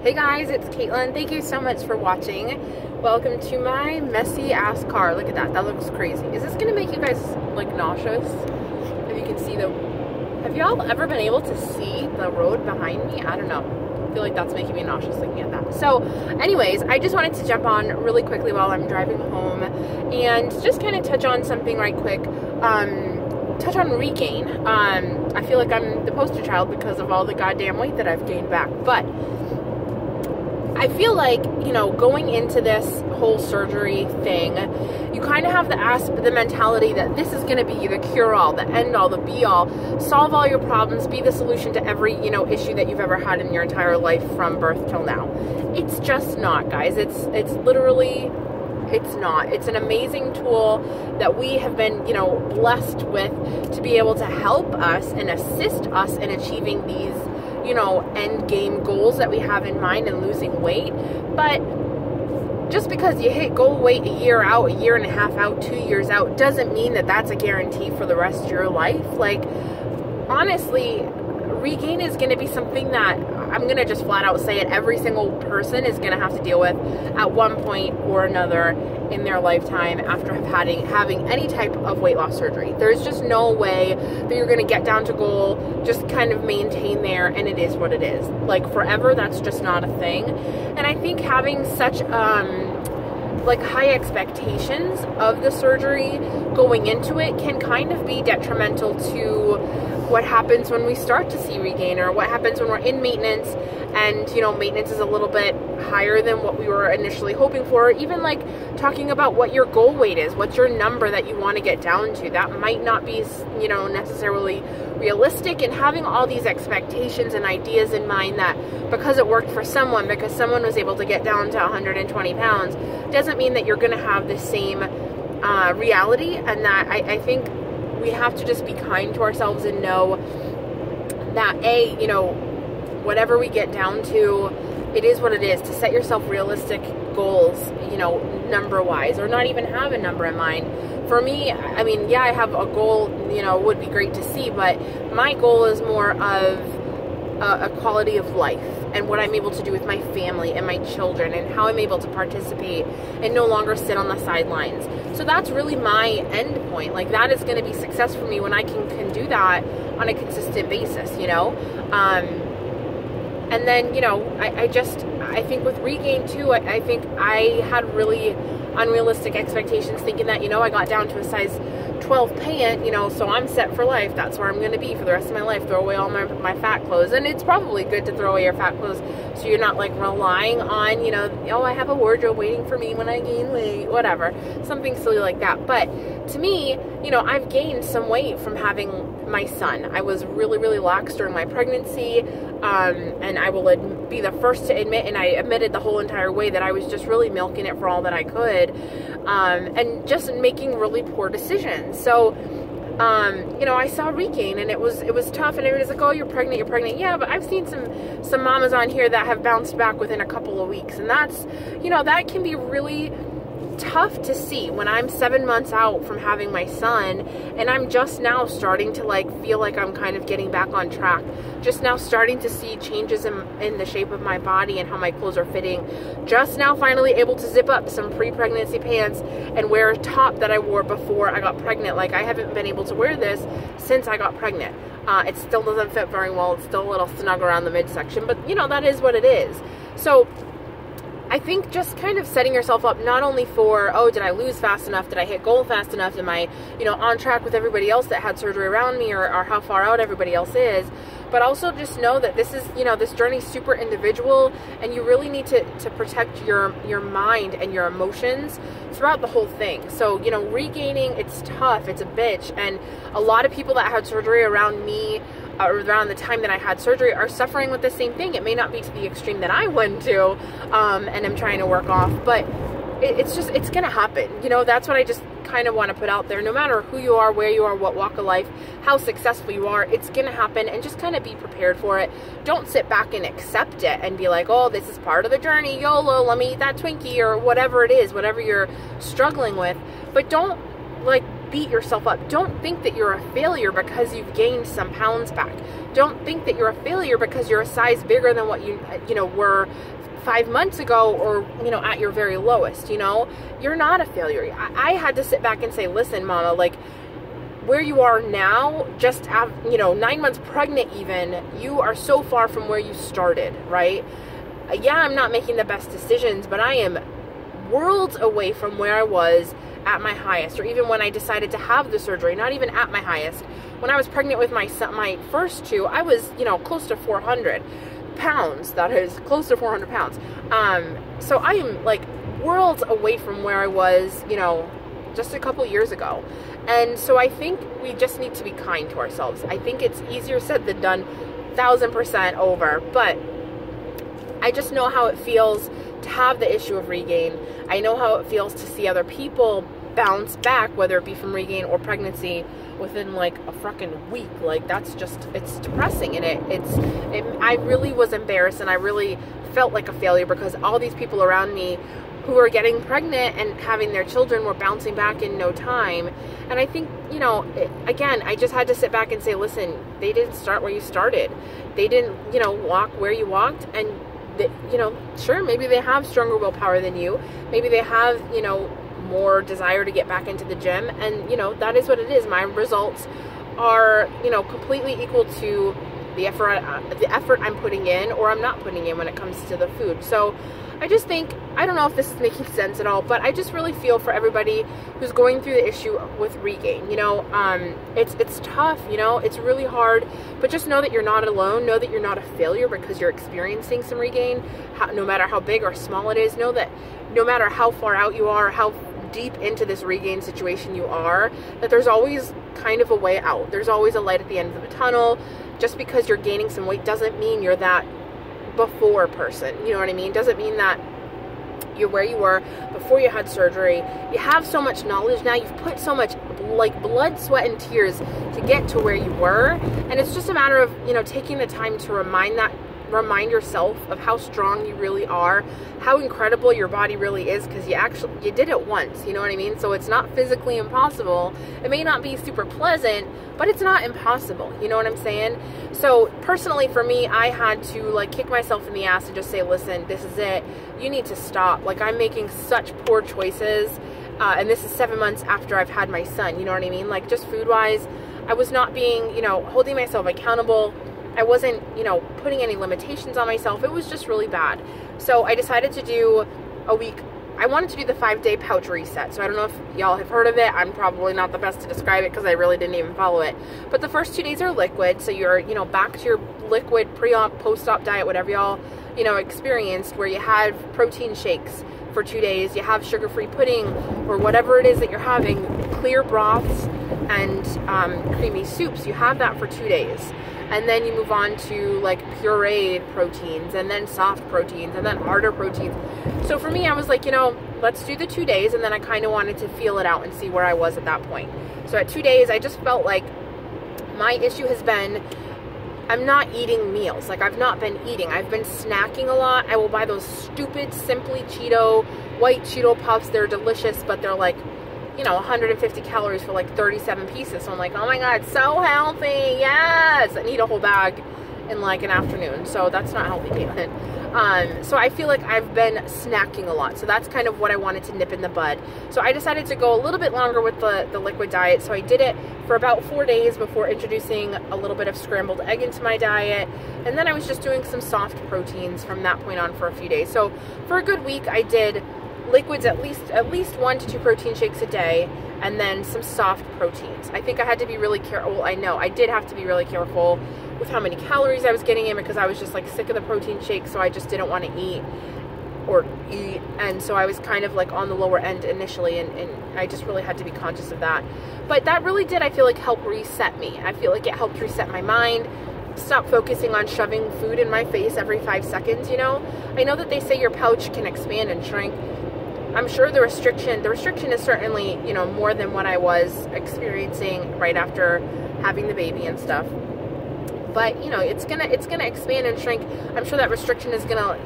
Hey guys, it's Caitlin. Thank you so much for watching. Welcome to my messy ass car. Look at that. That looks crazy. Is this gonna make you guys like nauseous? If you can see have y'all ever been able to see the road behind me? I don't know. I feel like that's making me nauseous looking at that. So anyways, I just wanted to jump on really quickly while I'm driving home and just kind of touch on something right quick. Touch on regain. I feel like I'm the poster child because of all the goddamn weight that I've gained back. But I feel like, you know, going into this whole surgery thing, you kind of have the mentality that this is going to be the cure-all, the end-all, the be-all, solve all your problems, be the solution to every, you know, issue that you've ever had in your entire life from birth till now. It's just not, guys. It's literally, it's not. It's an amazing tool that we have been, you know, blessed with to be able to help us and assist us in achieving these, you know, end game goals that we have in mind and losing weight. But just because you hit goal weight a year out, a year and a half out, 2 years out, doesn't mean that that's a guarantee for the rest of your life. Like, honestly, regain is going to be something that I'm going to just flat out say it, every single person is going to have to deal with at one point or another in their lifetime after having any type of weight loss surgery. There's just no way that you're going to get down to goal, just kind of maintain there, and it is what it is. Like, forever, that's just not a thing. And I think having such like high expectations of the surgery going into it can kind of be detrimental to what happens when we start to see regain, or what happens when we're in maintenance and, you know, maintenance is a little bit higher than what we were initially hoping for. Even like talking about what your goal weight is, what's your number that you want to get down to, that might not be, you know, necessarily realistic. And having all these expectations and ideas in mind that because it worked for someone, because someone was able to get down to 120 pounds, doesn't mean that you're going to have the same reality. And that I think we have to just be kind to ourselves and know that, you know, whatever we get down to, it is what it is. To set yourself realistic goals, you know, number-wise, or not even have a number in mind. For me, I mean, yeah, I have a goal, you know, would be great to see, but my goal is more of a quality of life and what I'm able to do with my family and my children and how I'm able to participate and no longer sit on the sidelines. So that's really my end point. Like, that is going to be success for me when I can do that on a consistent basis, you know? And then, you know, I think with regain too, I think I had really unrealistic expectations, thinking that, you know, I got down to a size 12 pant, you know, so I'm set for life. That's where I'm going to be for the rest of my life. Throw away all my fat clothes. And it's probably good to throw away your fat clothes so you're not like relying on, you know, oh, I have a wardrobe waiting for me when I gain weight, whatever. Something silly like that. But to me, you know, I've gained some weight from having my son. I was really, really lax during my pregnancy. And I will be the first to admit, and I admitted the whole entire way, that I was just really milking it for all that I could, and just making really poor decisions. So, you know, I saw regain, and it was tough, and everybody's like, oh, you're pregnant. Yeah, but I've seen some mamas on here that have bounced back within a couple of weeks, and that's, you know, that can be really tough to see when I'm 7 months out from having my son, and I'm just now starting to like feel like I'm kind of getting back on track, just now starting to see changes in the shape of my body and how my clothes are fitting, just now finally able to zip up some pre-pregnancy pants and wear a top that I wore before I got pregnant. Like, I haven't been able to wear this since I got pregnant. It still doesn't fit very well. It's still a little snug around the midsection, but you know, that is what it is. So I think just kind of setting yourself up not only for, oh, did I lose fast enough? Did I hit goal fast enough? Am I, you know, on track with everybody else that had surgery around me, or how far out everybody else is? But also just know that this is, you know, this journey is super individual, and you really need to protect your mind and your emotions throughout the whole thing. So, you know, regaining, it's tough, it's a bitch, and a lot of people that had surgery around me, around the time that I had surgery, are suffering with the same thing. It may not be to the extreme that I went to, and I'm trying to work off, but it's gonna happen. You know, that's what I just kind of want to put out there. No matter who you are, where you are, what walk of life, how successful you are, it's gonna happen, and just kind of be prepared for it. Don't sit back and accept it and be like, oh, this is part of the journey, YOLO, let me eat that Twinkie, or whatever it is, whatever you're struggling with. But don't like beat yourself up. Don't think that you're a failure because you've gained some pounds back. Don't think that you're a failure because you're a size bigger than what you were 5 months ago, or at your very lowest. You're not a failure. I had to sit back and say, listen, mama, like, where you are now, just 9 months pregnant even, you are so far from where you started, right? Yeah, I'm not making the best decisions, but I am worlds away from where I was at my highest, or even when I decided to have the surgery, not even at my highest. When I was pregnant with my son, my first two, I was, close to 400 pounds. That is close to 400 pounds. So I am like worlds away from where I was, just a couple years ago. And so I think we just need to be kind to ourselves. I think it's easier said than done, 1000% over, but I just know how it feels to have the issue of regain. I know how it feels to see other people bounce back, whether it be from regain or pregnancy, within like a freaking week. Like, that's just, it's depressing. And I really was embarrassed, and I really felt like a failure because all these people around me who were getting pregnant and having their children were bouncing back in no time. And I think, again, I just had to sit back and say, listen, they didn't start where you started. They didn't, walk where you walked. And, sure, maybe they have stronger willpower than you. Maybe they have, more desire to get back into the gym. And, that is what it is. My results are, completely equal to the effort I'm putting in or I'm not putting in when it comes to the food. So I just think, I don't know if this is making sense at all, but I just really feel for everybody who's going through the issue with regain. It's tough, it's really hard, but just know that you're not alone. Know that you're not a failure because you're experiencing some regain, no matter how big or small it is. Know that no matter how far out you are, how deep into this regain situation you are, that there's always kind of a way out. There's always a light at the end of the tunnel. Just because you're gaining some weight doesn't mean you're that before person, you know what I mean? Doesn't mean that you're where you were before you had surgery. You have so much knowledge now. You've put so much like blood, sweat, and tears to get to where you were, and it's just a matter of taking the time to remind yourself of how strong you really are, how incredible your body really is, because you did it once, you know what I mean? So it's not physically impossible. It may not be super pleasant, but it's not impossible, you know what I'm saying? So personally for me, I had to like kick myself in the ass and just say, listen, this is it. You need to stop. Like, I'm making such poor choices, and this is 7 months after I've had my son, you know what I mean? Like, just food wise, I was not being, holding myself accountable. I wasn't, putting any limitations on myself. It was just really bad. So I decided to do a week. I wanted to do the 5-day pouch reset. So I don't know if y'all have heard of it. I'm probably not the best to describe it because I really didn't even follow it. But the first 2 days are liquid. So you're, back to your liquid pre-op, post-op diet, whatever y'all, experienced, where you have protein shakes for 2 days. You have sugar-free pudding or whatever it is that you're having, clear broths and creamy soups. You have that for 2 days. And then you move on to like pureed proteins, and then soft proteins, and then harder proteins. So for me, I was like, let's do the 2 days. And then I kind of wanted to feel it out and see where I was at that point. So at 2 days, I just felt like my issue has been, I'm not eating meals. Like, I've not been eating. I've been snacking a lot. I will buy those stupid Simply Cheeto white Cheeto Puffs. They're delicious, but they're like, 150 calories for like 37 pieces. So I'm like, oh my God, so healthy. Yes. And eat a whole bag in like an afternoon. So that's not healthy, Caitlin. So I feel like I've been snacking a lot. So that's kind of what I wanted to nip in the bud. So I decided to go a little bit longer with the liquid diet. So I did it for about 4 days before introducing a little bit of scrambled egg into my diet. And then I was just doing some soft proteins from that point on for a few days. So for a good week, I did liquids, at least 1 to 2 protein shakes a day, and then some soft proteins. I think I had to be really careful. Well, I know I did have to be really careful with how many calories I was getting in, because I was just like sick of the protein shakes, so I just didn't want to eat. And so I was kind of like on the lower end initially, and I just really had to be conscious of that. But that really did, I feel like, help reset me. I feel like it helped reset my mind, stop focusing on shoving food in my face every 5 seconds. I know that they say your pouch can expand and shrink. I'm sure the restriction is certainly, more than what I was experiencing right after having the baby and stuff. But, it's gonna expand and shrink. I'm sure that restriction is gonna,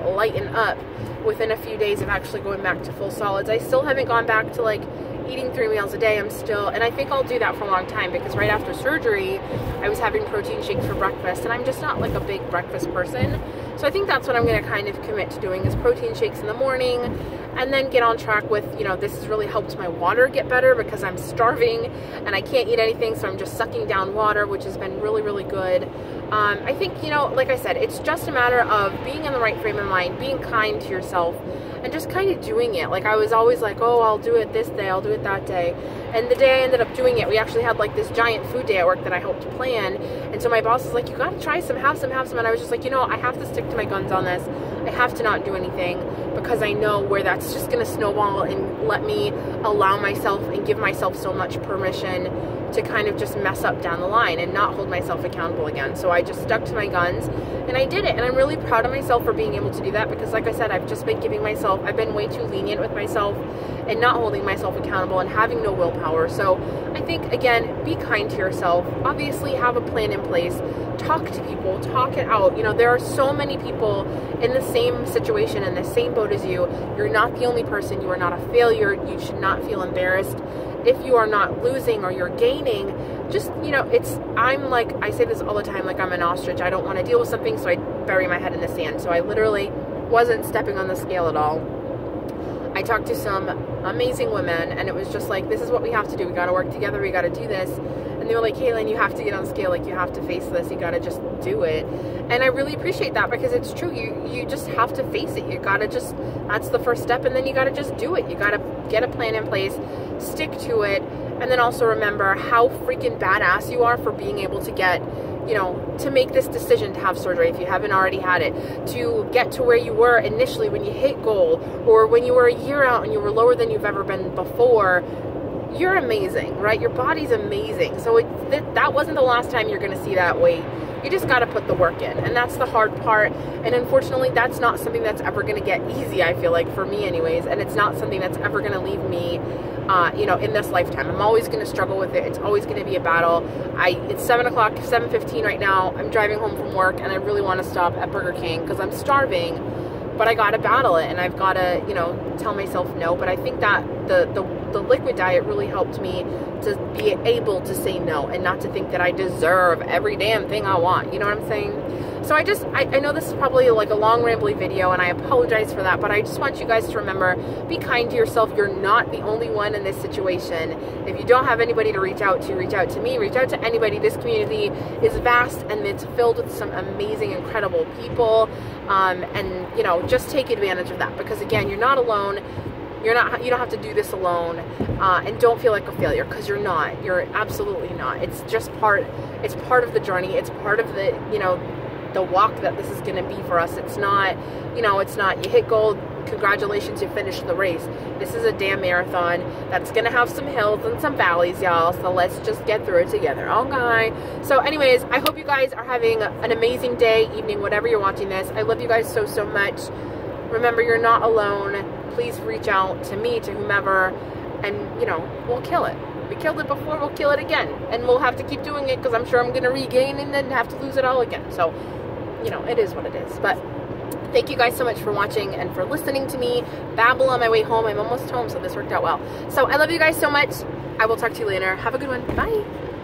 lighten up within a few days of actually going back to full solids. I still haven't gone back to like eating 3 meals a day. I'm still, and I think I'll do that for a long time, because right after surgery, I was having protein shakes for breakfast, and I'm just not like a big breakfast person. So I think that's what I'm going to kind of commit to doing, is protein shakes in the morning, and then get on track with, you know, this has really helped my water get better because I'm starving and I can't eat anything, so I'm just sucking down water, which has been really, really good. I think, you know, like I said, it's just a matter of being in the right frame of mind, being kind to yourself, and just kind of doing it. Like, I was always like, oh, I'll do it this day, I'll do it that day. And the day I ended up doing it, we actually had like this giant food day at work that I helped plan. And so my boss was like, you gotta try some, have some, have some. And I was just like, you know, I have to stick to my guns on this. I have to not do anything, because I know where that's just gonna snowball and let me allow myself and give myself so much permission to kind of just mess up down the line and not hold myself accountable again. So I just stuck to my guns and I did it. And I'm really proud of myself for being able to do that, because like I said, I've just been giving myself, I've been way too lenient with myself and not holding myself accountable and having no willpower. So I think, again, be kind to yourself. Obviously have a plan in place. Talk to people, talk it out. You know, there are so many people in the same situation, in the same boat as you. You're not the only person. You are not a failure. You should not feel embarrassed if you are not losing or you're gaining. Just, you know, I'm like, I say this all the time, like I'm an ostrich. I don't want to deal with something, so I bury my head in the sand. So I literally wasn't stepping on the scale at all. I talked to some amazing women, and it was just like, this is what we have to do. We got to work together. We got to do this. And they were like, Kaylin, you have to get on scale. Like, you have to face this. You got to just do it. And I really appreciate that, because it's true. You just have to face it. You got to just, that's the first step. And then you got to just do it. You got to get a plan in place, stick to it. And then also remember how freaking badass you are for being able to get, you know, to make this decision to have surgery if you haven't already had it, to get to where you were initially when you hit goal, or when you were a year out and you were lower than you've ever been before. You're amazing, right? Your body's amazing. So that wasn't the last time you're going to see that weight. You just got to put the work in, and that's the hard part. And unfortunately, that's not something that's ever going to get easy, I feel like, for me anyways. And it's not something that's ever going to leave me, you know, in this lifetime. I'm always going to struggle with it. It's always going to be a battle. It's 7 o'clock, 7:15 right now. I'm driving home from work, and I really want to stop at Burger King because I'm starving. But I got to battle it, and I've got to, you know, tell myself no. But I think that the liquid diet really helped me to be able to say no, and not to think that I deserve every damn thing I want. You know what I'm saying? So I know this is probably like a long rambly video, and I apologize for that, but I just want you guys to remember, be kind to yourself. You're not the only one in this situation. If you don't have anybody to reach out to me, reach out to anybody. This community is vast, and it's filled with some amazing, incredible people. And, you know, just take advantage of that, because again, you're not alone. You don't have to do this alone, and don't feel like a failure, because you're not. You're absolutely not. It's just it's part of the journey. It's part of the, you know, the walk that this is going to be for us. It's not, you know, it's not you hit gold, congratulations, you finished the race. This is a damn marathon that's going to have some hills and some valleys, y'all. So let's just get through it together. Okay. So anyways, I hope you guys are having an amazing day, evening, whatever you're watching this. I love you guys so, so much. Remember, you're not alone. Please reach out to me, to whomever, and, you know, we'll kill it. We killed it before, we'll kill it again. And we'll have to keep doing it, because I'm sure I'm going to regain and then have to lose it all again. So, you know, it is what it is. But thank you guys so much for watching and for listening to me babble on my way home. I'm almost home, so this worked out well. So I love you guys so much. I will talk to you later. Have a good one. Bye.